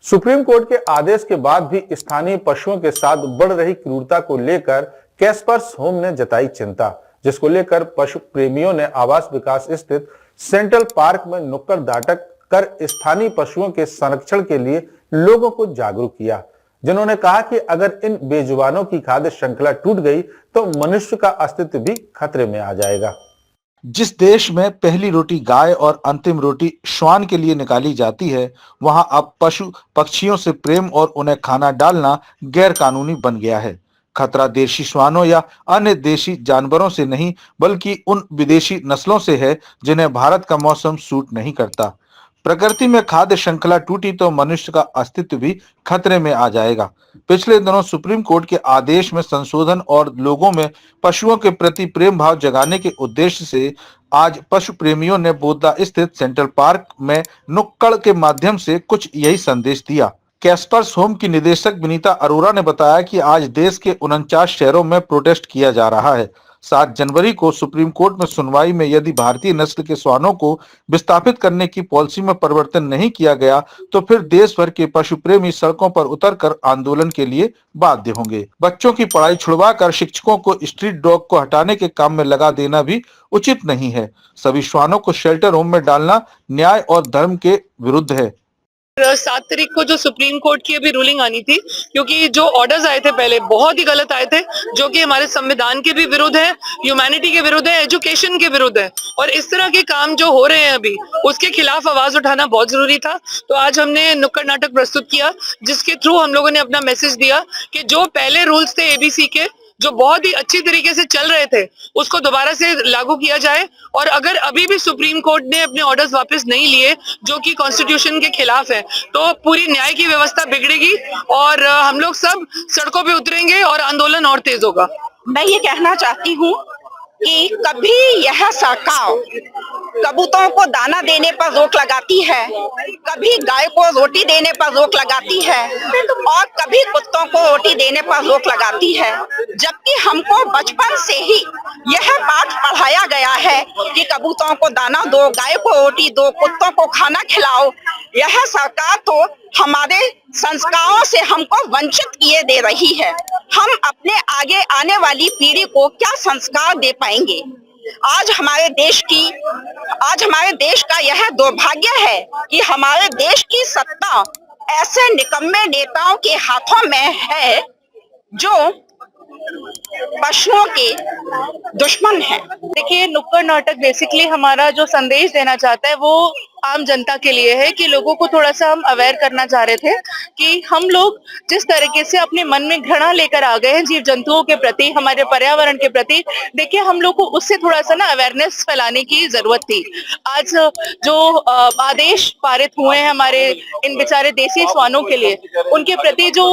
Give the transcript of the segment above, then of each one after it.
Supreme court के आदेश के बाद भी स्थानीय पशुओं के साथ बढ़ रही क्रूरता को लेकर कैस्पर्स होम ने जताई चिंता, जिसको लेकर पशु प्रेमियों ने आवास विकास स्थित सेंट्रल पार्क में नुक्कड़ नाटक कर स्थानीय पशुओं के संरक्षण के लिए लोगों को जागरूक किया, जिन्होंने कहा कि अगर इन बेजुबानों की खाद्य श्रृंखला टूट गई तो मनुष्य का अस्तित्व भी खतरे में आ जाएगा। जिस देश में पहली रोटी गाय और अंतिम रोटी श्वान के लिए निकाली जाती है, वहां अब पशु पक्षियों से प्रेम और उन्हें खाना डालना गैर कानूनी बन गया है। खतरा देशी श्वानों या अन्य देशी जानवरों से नहीं, बल्कि उन विदेशी नस्लों से है जिन्हें भारत का मौसम सूट नहीं करता। प्रकृति में खाद्य श्रृंखला टूटी तो मनुष्य का अस्तित्व भी खतरे में आ जाएगा। पिछले दिनों सुप्रीम कोर्ट के आदेश में संशोधन और लोगों में पशुओं के प्रति प्रेम भाव जगाने के उद्देश्य से आज पशु प्रेमियों ने बोदला स्थित सेंट्रल पार्क में नुक्कड़ के माध्यम से कुछ यही संदेश दिया। कैस्पर्स होम की निदेशक विनीता अरोरा ने बताया कि आज देश के 49 शहरों में प्रोटेस्ट किया जा रहा है। 7 जनवरी को सुप्रीम कोर्ट में सुनवाई में यदि भारतीय नस्ल के श्वानों को विस्थापित करने की पॉलिसी में परिवर्तन नहीं किया गया तो फिर देश भर के पशु प्रेमी सड़कों पर उतरकर आंदोलन के लिए बाध्य होंगे। बच्चों की पढ़ाई छुड़वाकर शिक्षकों को स्ट्रीट डॉग को हटाने के काम में लगा देना भी उचित नहीं है। सभी श्वानों को शेल्टर होम में डालना न्याय और धर्म के विरुद्ध है। 7 तारीख को जो सुप्रीम कोर्ट की अभी रूलिंग आनी थी, क्योंकि जो ऑर्डर्स आए थे पहले बहुत ही गलत आए थे, जो कि हमारे संविधान के भी विरुद्ध है, ह्यूमैनिटी के विरुद्ध है, एजुकेशन के विरुद्ध है, और इस तरह के काम जो हो रहे हैं अभी उसके खिलाफ आवाज उठाना बहुत जरूरी था। तो आज हमने नुक्कड़ नाटक प्रस्तुत किया, जिसके थ्रू हम लोगों ने अपना मैसेज दिया कि जो पहले रूल्स थे एबीसी के, जो बहुत ही अच्छी तरीके से चल रहे थे, उसको दोबारा से लागू किया जाए। और अगर अभी भी सुप्रीम कोर्ट ने अपने ऑर्डर्स वापस नहीं लिए, जो कि कॉन्स्टिट्यूशन के खिलाफ है, तो पूरी न्याय की व्यवस्था बिगड़ेगी और हम लोग सब सड़कों पे उतरेंगे और आंदोलन और तेज होगा। मैं ये कहना चाहती हूँ कि कभी यह सरकार कबूतरों को दाना देने पर रोक लगाती है, कभी गाय को रोटी देने पर रोक लगाती है और कभी कुत्तों को रोटी देने पर रोक लगाती है, जबकि हमको बचपन से ही यह पाठ पढ़ाया गया है कि कबूतरों को दाना दो, गाय को रोटी दो, कुत्तों को खाना खिलाओ। यह सरकार तो हमारे संस्कारों से हमको वंचित किए दे रही है। हम अपने आगे आने वाली पीढ़ी को क्या संस्कार दे पाएंगे? आज हमारे देश का यह दुर्भाग्य है कि हमारे देश की सत्ता ऐसे निकम्मे नेताओं के हाथों में है जो पशुओं के दुश्मन है। देखिए, नुक्कड़ नाटक बेसिकली हमारा जो संदेश देना चाहता है वो आम जनता के लिए है कि लोगों को थोड़ा सा हम अवेयर करना चाह रहे थे कि हम लोग जिस तरीके से अपने मन में घृणा लेकर आ गए हैं जीव जंतुओं के प्रति, हमारे पर्यावरण के प्रति, देखिए हम लोग को उससे थोड़ा सा ना अवेयरनेस फैलाने की जरूरत थी। आज जो आदेश पारित हुए हैं हमारे इन बेचारे देसी श्वानों के लिए, उनके प्रति जो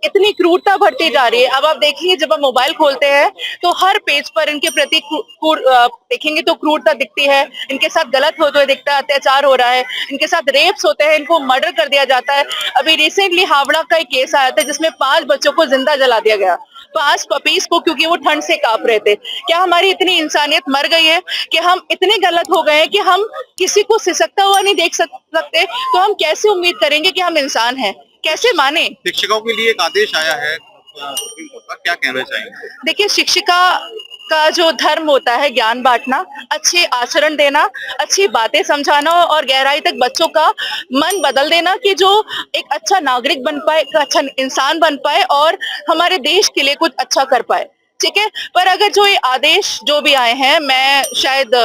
इतनी क्रूरता बढ़ती जा रही है। अब आप देखिए, जब आप मोबाइल खोलते हैं तो हर पेज पर इनके प्रति देखेंगे तो क्रूरता दिखती है, इनके साथ गलत होते हुए दिखता है, अत्याचार हो रहा है, इनके साथ रेप्स होते हैं, इनको मर्डर कर दिया जाता है। अभी रिसेंटली हावड़ा का एक केस आया था जिसमें 5 बच्चों को जिंदा जला दिया गया, 5 पपीज को, क्योंकि वो ठंड से कांप रहे थे। क्या हमारी इतनी इंसानियत मर गई है कि हम इतने गलत हो गए हैं कि हम किसी को सिसकता हुआ नहीं देख सकते? तो हम कैसे उम्मीद करेंगे कि हम इंसान हैं? कैसे माने? शिक्षकों के लिए एक आदेश आया है, क्या कहना चाहेंगे? देखिए, शिक्षिका का जो धर्म होता है ज्ञान बांटना, अच्छे आचरण देना, अच्छी बातें समझाना और गहराई तक बच्चों का मन बदल देना कि जो एक अच्छा नागरिक बन पाए, एक अच्छा इंसान बन पाए और हमारे देश के लिए कुछ अच्छा कर पाए। ठीक है, पर अगर जो ये आदेश जो भी आए हैं, मैं शायद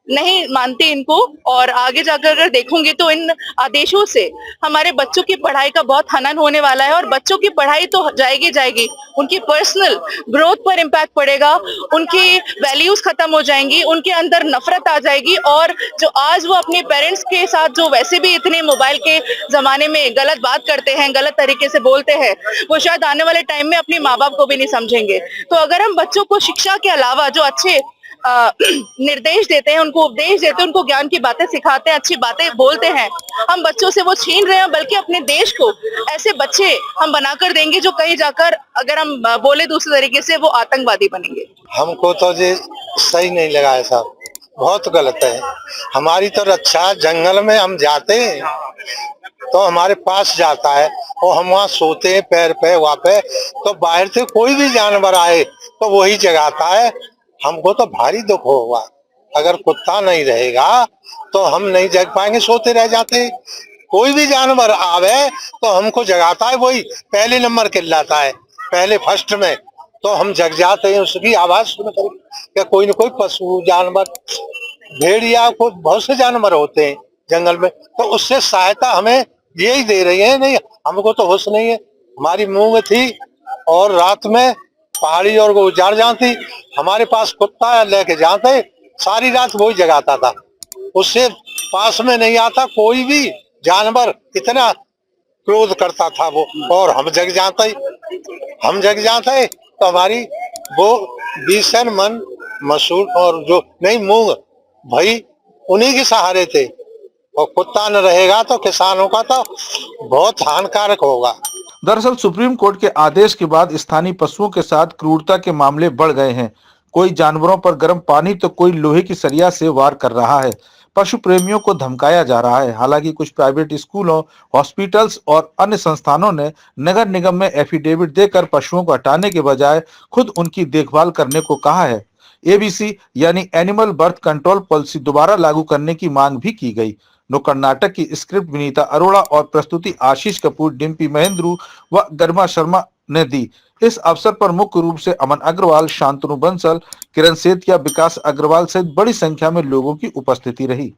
नहीं मानती इनको, और आगे जाकर अगर देखूंगी तो इन आदेशों से हमारे बच्चों की पढ़ाई का बहुत हनन होने वाला है। और बच्चों की पढ़ाई तो जाएगी, उनकी पर्सनल ग्रोथ पर इम्पैक्ट पड़ेगा, उनकी वैल्यूज खत्म हो जाएंगी, उनके अंदर नफरत आ जाएगी। और जो आज वो अपने पेरेंट्स के साथ जो वैसे भी इतने मोबाइल के जमाने में गलत बात करते हैं, गलत तरीके से बोलते हैं, वो शायद आने वाले टाइम में अपने माँ बाप को भी नहीं समझेंगे। तो अगर हम बच्चों को शिक्षा के अलावा जो अच्छे निर्देश देते हैं, उनको उपदेश देते हैं, उनको ज्ञान की बातें सिखाते हैं, अच्छी बातें बोलते हैं, हम बच्चों से वो छीन रहे हैं। बल्कि अपने देश को ऐसे बच्चे हम बनाकर देंगे जो कहीं जाकर, अगर हम बोले दूसरे तरीके से, वो आतंकवादी बनेंगे। हमको तो ये सही नहीं लगा है साहब, बहुत गलत है। हमारी तो रक्षा जंगल में हम जाते हैं तो हमारे पास जाता है और हम वहाँ सोते हैं पैर पे वहाँ पे, तो बाहर से कोई भी जानवर आए तो वही जगाता है। हमको तो भारी दुख होगा, अगर कुत्ता नहीं रहेगा तो हम नहीं जग पाएंगे, सोते रह जाते। कोई भी जानवर आवे तो हमको जगाता है, वही पहले नंबर चिल्लाता है, पहले फर्स्ट में, तो हम जग जाते हैं उसकी आवाज सुनकर। क्या कोई न कोई पशु जानवर, भेड़िया को बहुत से जानवर होते हैं जंगल में, तो उससे सहायता हमें यही दे रही है। नहीं, हमको तो होश नहीं है। हमारी मूंग थी और रात में पहाड़ी और वो उजाड़ जाती, हमारे पास कुत्ता लेके जाते, सारी रात वही जगाता था, उससे पास में नहीं आता कोई भी जानवर, इतना क्रोध करता था वो। और हम जग जाते तो हमारी वो बीसन मन मसूर और जो नहीं मूंग भाई उन्हीं के सहारे थे। और कुत्ता न रहेगा तो किसानों का तो बहुत हानिकारक होगा। दरअसल सुप्रीम कोर्ट के आदेश के बाद स्थानीय पशुओं के साथ क्रूरता के मामले बढ़ गए हैं। कोई जानवरों पर गर्म पानी तो कोई लोहे की सरिया से वार कर रहा है। पशु प्रेमियों को धमकाया जा रहा है। हालांकि कुछ प्राइवेट स्कूलों, हॉस्पिटल्स और अन्य संस्थानों ने नगर निगम में एफिडेविट देकर पशुओं को हटाने के बजाय खुद उनकी देखभाल करने को कहा है। एबीसी यानी एनिमल बर्थ कंट्रोल पॉलिसी दोबारा लागू करने की मांग भी की गई। नुक्कड़ नाटक की स्क्रिप्ट विनीता अरोड़ा और प्रस्तुति आशीष कपूर, डिम्पी महेंद्रू व गरिमा शर्मा ने दी। इस अवसर पर मुख्य रूप से अमन अग्रवाल, शांतनु बंसल, किरण सेतिया, विकास अग्रवाल सहित बड़ी संख्या में लोगों की उपस्थिति रही।